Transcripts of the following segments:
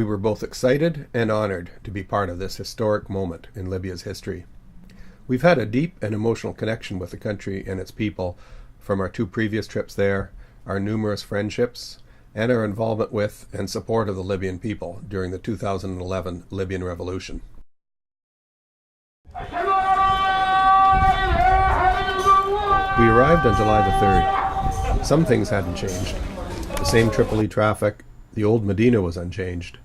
We were both excited and honored to be part of this historic moment in Libya's history. We've had a deep and emotional connection with the country and its people from our 2 previous trips there, our numerous friendships, and our involvement with and support of the Libyan people during the 2011 Libyan Revolution. We arrived on July the 3rd. Some things hadn't changed. The same Tripoli traffic, the old Medina was unchanged,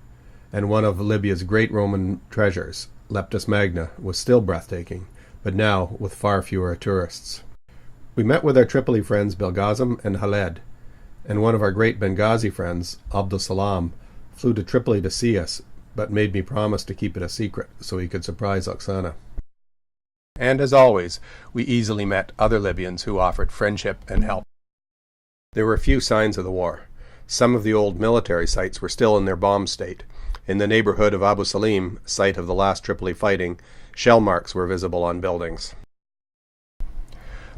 and one of Libya's great Roman treasures, Leptis Magna, was still breathtaking, but now with far fewer tourists. We met with our Tripoli friends Belgazem and Khaled, and one of our great Benghazi friends, Abdul Salam, flew to Tripoli to see us, but made me promise to keep it a secret so he could surprise Oksana. And as always, we easily met other Libyans who offered friendship and help. There were few signs of the war. Some of the old military sites were still in their bomb state. In the neighborhood of Abu Salim, site of the last Tripoli fighting, shell marks were visible on buildings.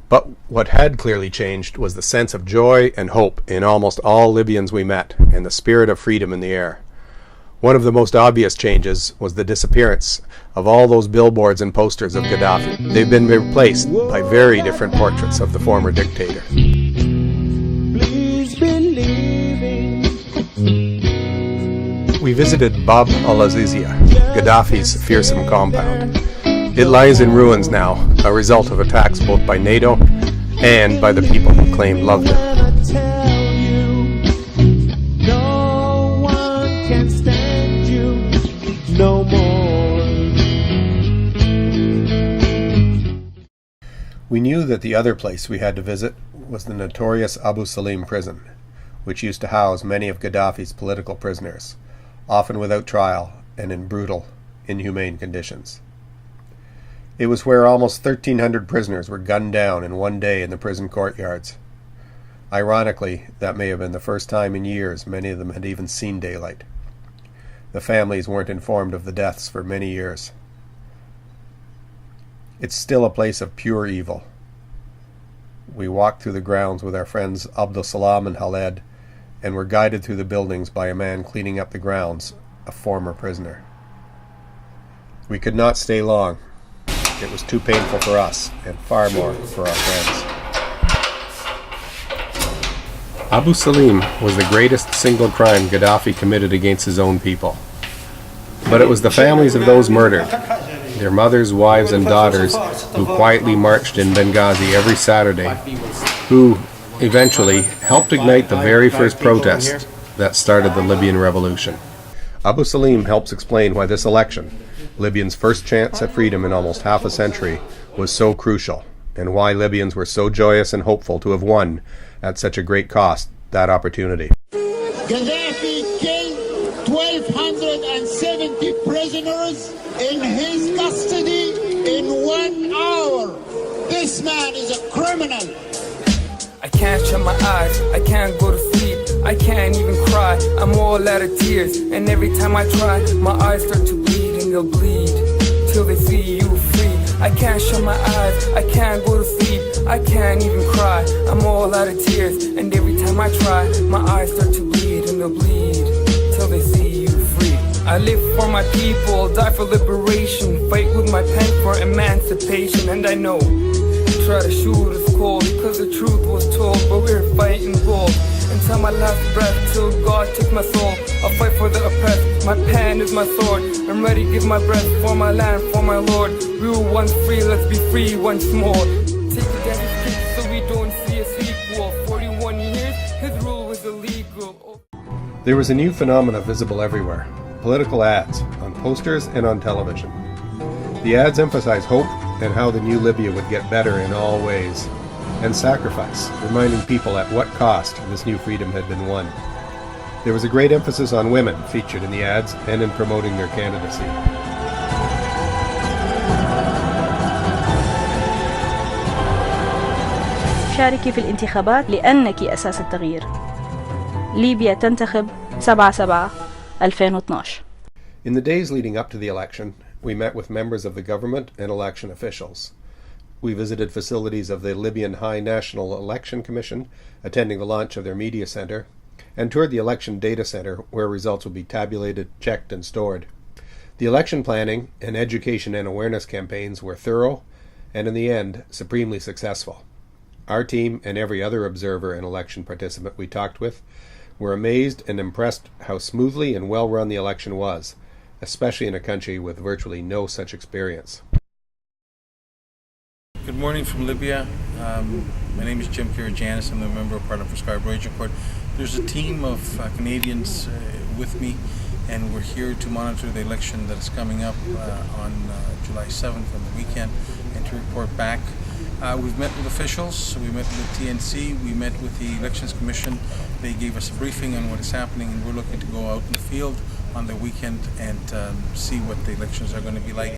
But what had clearly changed was the sense of joy and hope in almost all Libyans we met, and the spirit of freedom in the air. One of the most obvious changes was the disappearance of all those billboards and posters of Gaddafi. They've been replaced by very different portraits of the former dictator. We visited Bab al-Azizia, Gaddafi's fearsome compound. It lies in ruins now, a result of attacks both by NATO and by the people who claimed loved him. No more. We knew that the other place we had to visit was the notorious Abu Salim prison, which used to house many of Gaddafi's political prisoners, often without trial and in brutal, inhumane conditions. It was where almost 1,300 prisoners were gunned down in one day in the prison courtyards. Ironically, that may have been the first time in years many of them had even seen daylight. The families weren't informed of the deaths for many years. It's still a place of pure evil. We walked through the grounds with our friends Abdul Salam and Khaled, and were guided through the buildings by a man cleaning up the grounds, a former prisoner. We could not stay long. It was too painful for us, and far more for our friends. Abu Salim was the greatest single crime Gaddafi committed against his own people. But it was the families of those murdered, their mothers, wives, and daughters, who quietly marched in Benghazi every Saturday, who eventually helped ignite the very first protest that started the Libyan Revolution. Abu Salim helps explain why this election, Libyans' first chance at freedom in almost half a century, was so crucial, and why Libyans were so joyous and hopeful to have won, at such a great cost, that opportunity. Gaddafi killed 1,270 prisoners in his custody in 1 hour. This man is a criminal. I can't shut my eyes, I can't go to sleep, I can't even cry, I'm all out of tears. And every time I try, my eyes start to bleed, and they'll bleed till they see you free. I can't shut my eyes, I can't go to sleep, I can't even cry, I'm all out of tears. And every time I try, my eyes start to bleed, and they'll bleed till they see you free. I live for my people, die for liberation, fight with my pen for emancipation. And I know they try to shoot us cold, cause the truth was told, but we're fighting bold until my last breath, till God takes my soul. I'll fight for the oppressed, my pen is my sword, I'm ready to give my breath for my land, for my Lord. We were once free, let's be free once more. Take it down his feet so we don't see a sequel. 41 years, his rule was illegal. There was a new phenomena visible everywhere: political ads, on posters and on television. The ads emphasized hope and how the new Libya would get better in all ways, and sacrifice, reminding people at what cost this new freedom had been won. There was a great emphasis on women featured in the ads and in promoting their candidacy. شاركي في الانتخابات لأنك أساس التغيير. ليبيا تنتخب 7/7/2012. In the days leading up to the election, we met with members of the government and election officials. We visited facilities of the Libyan High National Election Commission, attending the launch of their media center, and toured the election data center where results would be tabulated, checked, and stored. The election planning and education and awareness campaigns were thorough and, in the end, supremely successful. Our team and every other observer and election participant we talked with were amazed and impressed how smoothly and well run the election was, especially in a country with virtually no such experience. Good morning from Libya. My name is Jim Kirajanis. I'm the member of Parliament for Scarborough Agincourt. There's a team of Canadians with me, and we're here to monitor the election that is coming up on July 7th on the weekend and to report back. We've met with officials, we met with TNC, we met with the Elections Commission. They gave us a briefing on what is happening, and we're looking to go out in the field on the weekend and see what the elections are going to be like.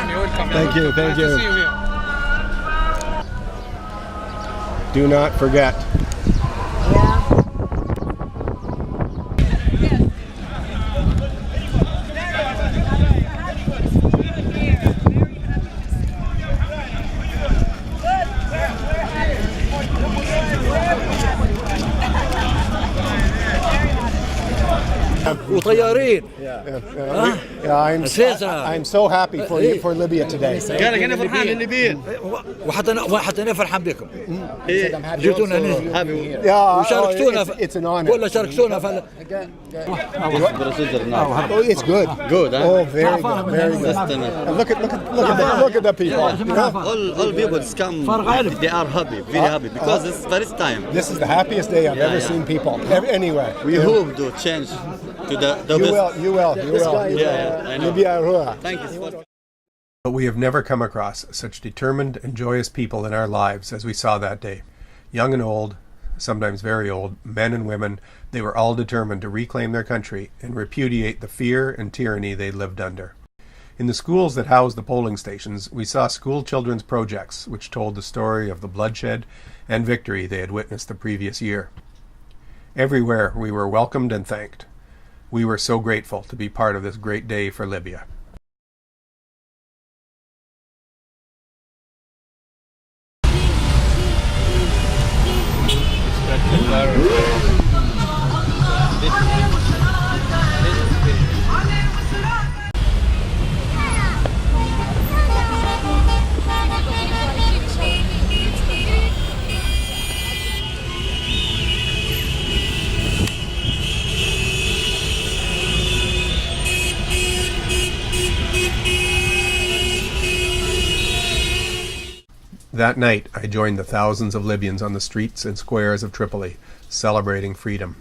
You're welcome. Thank you. Nice to see you here. Do not forget. وطيارين. I'm so happy for Libya today. قالك انا فرحان الليبيين وحتى انا فرحان بكم. جيتونا هنا وشاركتونا It's an honor. ولا شاركتونا في It's good. Good, huh? Oh, very good. Very good. And look at the people. All people come. They are happy, very happy, because it's first time. This is the happiest day I've ever seen people anywhere. We hope to change to the best. You will. Yeah, I know. Libya Rua. Thank you. But we have never come across such determined and joyous people in our lives as we saw that day. Young and old, sometimes very old, men and women, they were all determined to reclaim their country and repudiate the fear and tyranny they lived under. In the schools that housed the polling stations, we saw school children's projects which told the story of the bloodshed and victory they had witnessed the previous year. Everywhere we were welcomed and thanked. We were so grateful to be part of this great day for Libya. That night, I joined the thousands of Libyans on the streets and squares of Tripoli, celebrating freedom.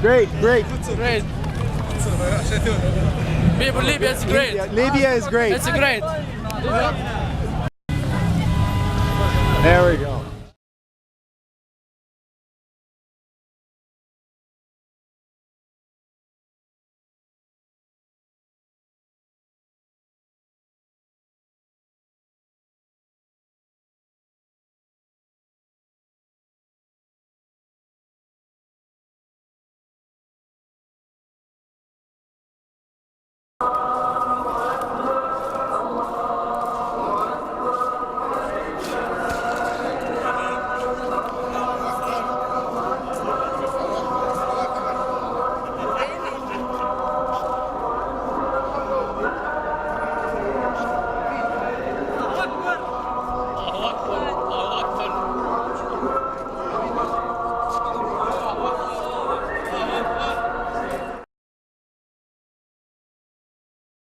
Great. People, Libya is great. Libya is great. It's great. There we go.